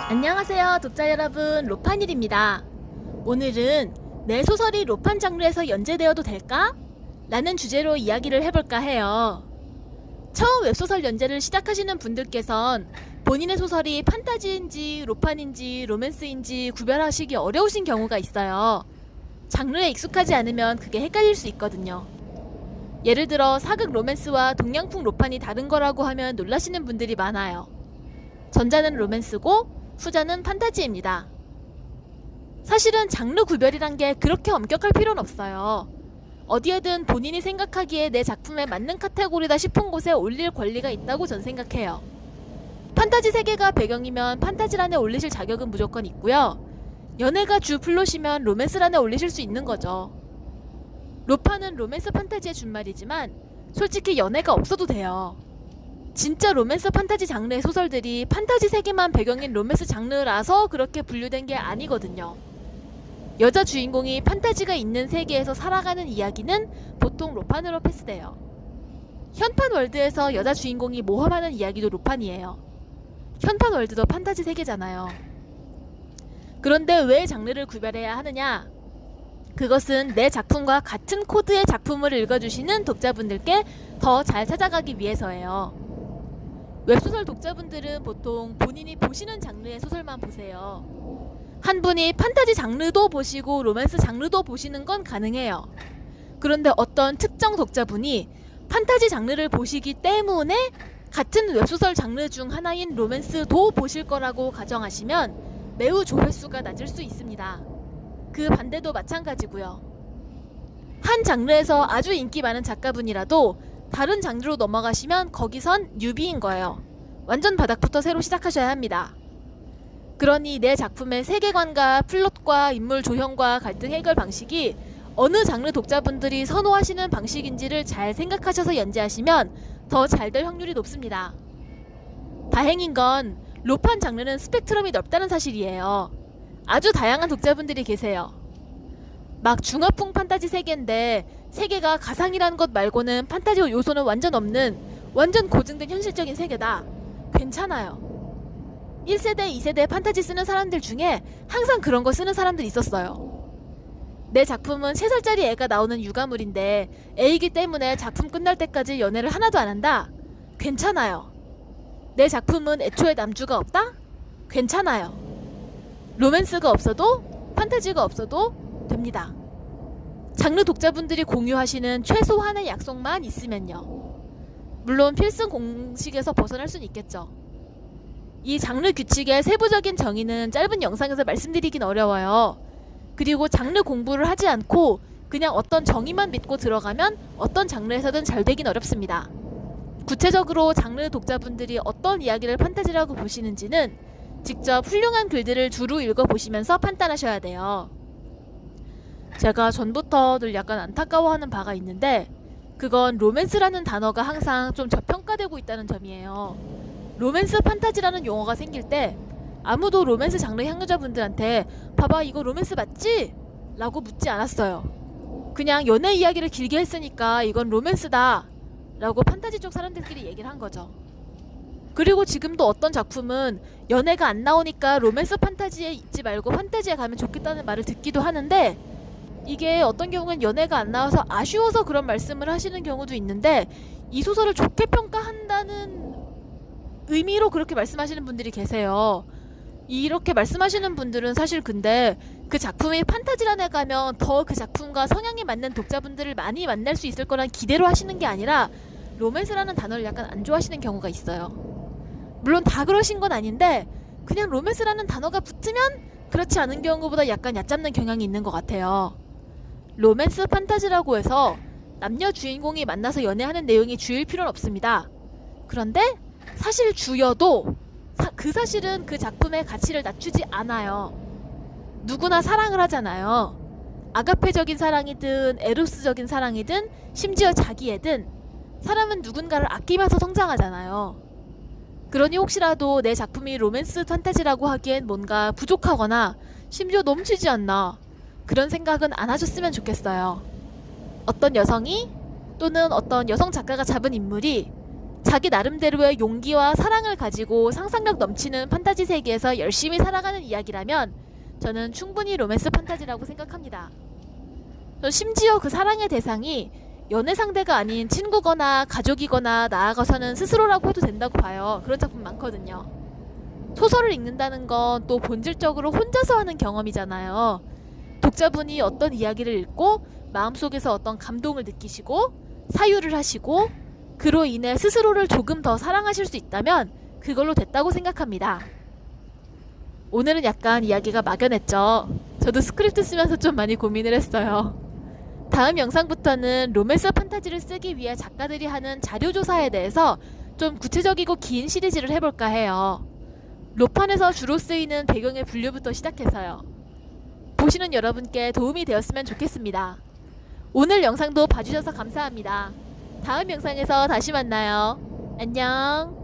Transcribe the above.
안녕하세요, 독자 여러분. 로판일입니다. 오늘은 내 소설이 로판 장르에서 연재되어도 될까? 라는 주제로 이야기를 해볼까 해요. 처음 웹소설 연재를 시작하시는 분들께선 본인의 소설이 판타지인지 로판인지 로맨스인지 구별하시기 어려우신 경우가 있어요. 장르에 익숙하지 않으면 그게 헷갈릴 수 있거든요. 예를 들어 사극 로맨스와 동양풍 로판이 다른 거라고 하면 놀라시는 분들이 많아요. 전자는 로맨스고 후자는 판타지입니다. 사실은 장르 구별이란 게 그렇게 엄격할 필요는 없어요. 어디에든 본인이 생각하기에 내 작품에 맞는 카테고리다 싶은 곳에 올릴 권리가 있다고 전 생각해요. 판타지 세계가 배경이면 판타지란에 올리실 자격은 무조건 있고요. 연애가 주 플롯이면 로맨스란에 올리실 수 있는 거죠. 로판은 로맨스 판타지의 준말이지만 솔직히 연애가 없어도 돼요. 진짜 로맨스 판타지 장르의 소설들이 판타지 세계만 배경인 로맨스 장르라서 그렇게 분류된 게 아니거든요. 여자 주인공이 판타지가 있는 세계에서 살아가는 이야기는 보통 로판으로 패스돼요. 현판 월드에서 여자 주인공이 모험하는 이야기도 로판이에요. 현판 월드도 판타지 세계잖아요. 그런데 왜 장르를 구별해야 하느냐? 그것은 내 작품과 같은 코드의 작품을 읽어주시는 독자분들께 더 잘 찾아가기 위해서예요. 웹소설 독자분들은 보통 본인이 보시는 장르의 소설만 보세요. 한 분이 판타지 장르도 보시고 로맨스 장르도 보시는 건 가능해요. 그런데 어떤 특정 독자분이 판타지 장르를 보시기 때문에 같은 웹소설 장르 중 하나인 로맨스도 보실 거라고 가정하시면 매우 조회수가 낮을 수 있습니다. 그 반대도 마찬가지고요. 한 장르에서 아주 인기 많은 작가분이라도 다른 장르로 넘어가시면 거기선 뉴비인 거예요. 완전 바닥부터 새로 시작하셔야 합니다. 그러니 내 작품의 세계관과 플롯과 인물 조형과 갈등 해결 방식이 어느 장르 독자분들이 선호하시는 방식인지를 잘 생각하셔서 연재하시면 더 잘 될 확률이 높습니다. 다행인 건 로판 장르는 스펙트럼이 넓다는 사실이에요. 아주 다양한 독자분들이 계세요. 막 중화풍 판타지 세계인데 세계가 가상이라는 것 말고는 판타지 요소는 완전 없는 완전 고증된 현실적인 세계다. 괜찮아요. 1세대, 2세대 판타지 쓰는 사람들 중에 항상 그런 거 쓰는 사람들 있었어요. 내 작품은 3살짜리 애가 나오는 육아물인데 애이기 때문에 작품 끝날 때까지 연애를 하나도 안 한다. 괜찮아요. 내 작품은 애초에 남주가 없다? 괜찮아요. 로맨스가 없어도 판타지가 없어도 됩니다. 장르 독자분들이 공유하시는 최소한의 약속만 있으면요. 물론 필승 공식에서 벗어날 수는 있겠죠. 이 장르 규칙의 세부적인 정의는 짧은 영상에서 말씀드리긴 어려워요. 그리고 장르 공부를 하지 않고 그냥 어떤 정의만 믿고 들어가면 어떤 장르에서든 잘 되긴 어렵습니다. 구체적으로 장르 독자분들이 어떤 이야기를 판타지라고 보시는지는 직접 훌륭한 글들을 두루 읽어보시면서 판단하셔야 돼요. 제가 전부터 늘 약간 안타까워하는 바가 있는데 그건 로맨스라는 단어가 항상 좀 저평가되고 있다는 점이에요. 로맨스 판타지라는 용어가 생길 때 아무도 로맨스 장르 향유자분들한테 봐봐 이거 로맨스 맞지? 라고 묻지 않았어요. 그냥 연애 이야기를 길게 했으니까 이건 로맨스다 라고 판타지 쪽 사람들끼리 얘기를 한 거죠. 그리고 지금도 어떤 작품은 연애가 안 나오니까 로맨스 판타지에 있지 말고 판타지에 가면 좋겠다는 말을 듣기도 하는데 이게 어떤 경우는 연애가 안 나와서 아쉬워서 그런 말씀을 하시는 경우도 있는데 이 소설을 좋게 평가한다는 의미로 그렇게 말씀하시는 분들이 계세요. 이렇게 말씀하시는 분들은 사실 근데 그 작품이 판타지란에 가면 더 그 작품과 성향에 맞는 독자분들을 많이 만날 수 있을 거란 기대로 하시는 게 아니라 로맨스라는 단어를 약간 안 좋아하시는 경우가 있어요. 물론 다 그러신 건 아닌데 그냥 로맨스라는 단어가 붙으면 그렇지 않은 경우보다 약간 얕잡는 경향이 있는 것 같아요. 로맨스 판타지라고 해서 남녀 주인공이 만나서 연애하는 내용이 주일 필요는 없습니다. 그런데 사실 주여도 그 사실은 그 작품의 가치를 낮추지 않아요. 누구나 사랑을 하잖아요. 아가페적인 사랑이든 에로스적인 사랑이든 심지어 자기애든 사람은 누군가를 아끼면서 성장하잖아요. 그러니 혹시라도 내 작품이 로맨스 판타지라고 하기엔 뭔가 부족하거나 심지어 넘치지 않나 그런 생각은 안 하셨으면 좋겠어요. 어떤 여성이 또는 어떤 여성 작가가 잡은 인물이 자기 나름대로의 용기와 사랑을 가지고 상상력 넘치는 판타지 세계에서 열심히 살아가는 이야기라면 저는 충분히 로맨스 판타지라고 생각합니다. 심지어 그 사랑의 대상이 연애 상대가 아닌 친구거나 가족이거나 나아가서는 스스로라고 해도 된다고 봐요. 그런 작품 많거든요. 소설을 읽는다는 건 또 본질적으로 혼자서 하는 경험이잖아요. 독자분이 어떤 이야기를 읽고 마음속에서 어떤 감동을 느끼시고 사유를 하시고 그로 인해 스스로를 조금 더 사랑하실 수 있다면 그걸로 됐다고 생각합니다. 오늘은 약간 이야기가 막연했죠. 저도 스크립트 쓰면서 좀 많이 고민을 했어요. 다음 영상부터는 로맨스 판타지를 쓰기 위해 작가들이 하는 자료조사에 대해서 좀 구체적이고 긴 시리즈를 해볼까 해요. 로판에서 주로 쓰이는 배경의 분류부터 시작해서요. 보시는 여러분께 도움이 되었으면 좋겠습니다. 오늘 영상도 봐주셔서 감사합니다. 다음 영상에서 다시 만나요. 안녕.